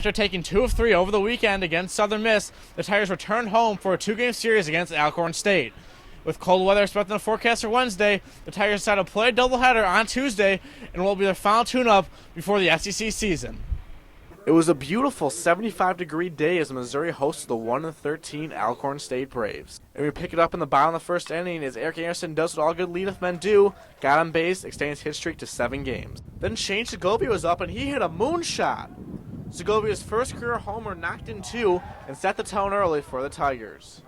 After taking 2 of 3 over the weekend against Southern Miss, the Tigers returned home for a 2-game series against Alcorn State. With cold weather expected in the forecast for Wednesday, the Tigers decided to play a doubleheader on Tuesday and will be their final tune-up before the SEC season. It was a beautiful 75-degree day as Missouri hosted the 1-13 Alcorn State Braves. And we pick it up in the bottom of the first inning as Eric Anderson does what all good leadoff men do, got on base, extending his hit streak to 7 games. Then Shane Segovia was up and he hit a moonshot. Segovia's first career homer knocked in 2 and set the tone early for the Tigers.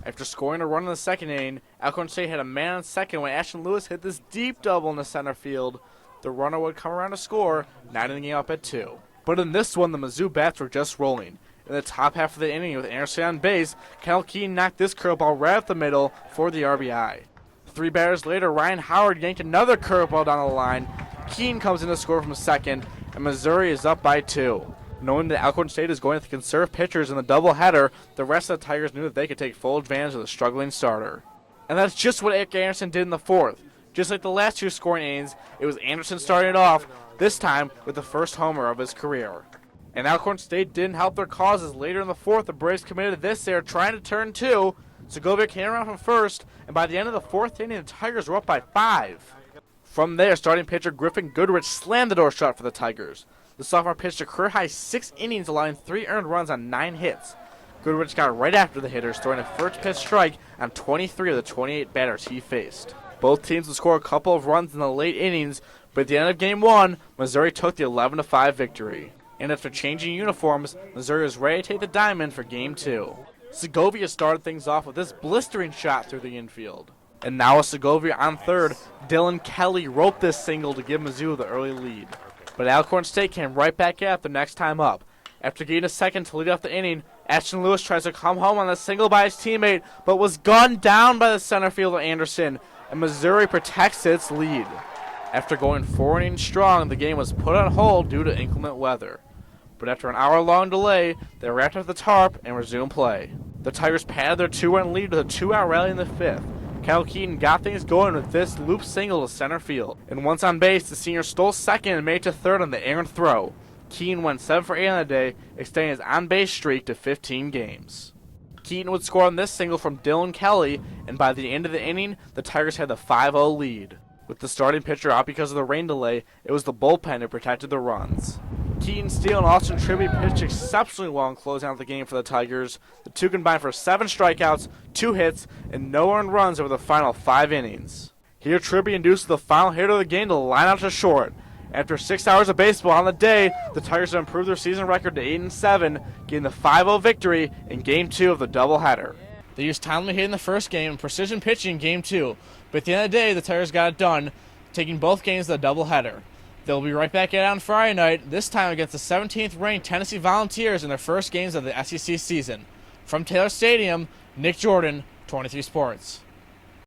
After scoring a run in the second inning, Alcorn State had a man on second when Ashton Lewis hit this deep double in the center field. The runner would come around to score, 9 the game up at 2. But in this one, the Mizzou bats were just rolling. In the top half of the inning with Anderson on base, Kyle Keene knocked this curveball right up the middle for the RBI. 3 batters later, Ryan Howard yanked another curveball down the line. Keene comes in to score from second, and Missouri is up by 2. Knowing that Alcorn State is going to conserve pitchers in the doubleheader, the rest of the Tigers knew that they could take full advantage of the struggling starter. And that's just what Eric Anderson did in the fourth. Just like the last 2 scoring innings, it was Anderson starting it off, this time with the first homer of his career. And Alcorn State didn't help their causes. Later in the fourth, the Braves committed this error, trying to turn 2. Segovia came around from first, and by the end of the fourth inning, the Tigers were up by 5. From there, starting pitcher Griffin Goodrich slammed the door shut for the Tigers. The sophomore pitched a career-high 6 innings, allowing 3 earned runs on 9 hits. Goodrich got right after the hitters, throwing a first-pitch strike on 23 of the 28 batters he faced. Both teams would score a couple of runs in the late innings, but at the end of Game 1, Missouri took the 11-5 victory. And after changing uniforms, Missouri was ready to take the diamond for Game 2. Segovia started things off with this blistering shot through the infield. And now with Segovia on third, Dylan Kelly roped this single to give Mizzou the early lead. But Alcorn State came right back at the next time up. After getting a second to lead off the inning, Ashton Lewis tries to come home on the single by his teammate, but was gunned down by the center fielder Anderson, and Missouri protects its lead. After going 4 innings strong, the game was put on hold due to inclement weather. But after an hour-long delay, they wrapped up the tarp and resumed play. The Tigers padded their 2-run lead with a 2-out rally in the 5th. Kyle Keaton got things going with this loop single to center field. And once on base, the senior stole second and made it to third on the errant throw. Keaton went 7 for 8 on the day, extending his on-base streak to 15 games. Keaton would score on this single from Dylan Kelly, and by the end of the inning, the Tigers had the 5-0 lead. With the starting pitcher out because of the rain delay, it was the bullpen that protected the runs. Keaton, Steele, and Austin Tribby pitched exceptionally well in closing out the game for the Tigers. The 2 combined for 7 strikeouts, 2 hits, and no earned runs over the final 5 innings. Here, Tribby induced the final hitter of the game to line out to short. After 6 hours of baseball on the day, the Tigers have improved their season record to 8-7, getting the 5-0 victory in Game 2 of the doubleheader. They used timely hitting the first game and precision pitching in Game 2, but at the end of the day, the Tigers got it done, taking both games of the doubleheader. They'll be right back at it on Friday night, this time against the 17th-ranked Tennessee Volunteers in their first games of the SEC season. From Taylor Stadium, Nick Jordan, 23 Sports.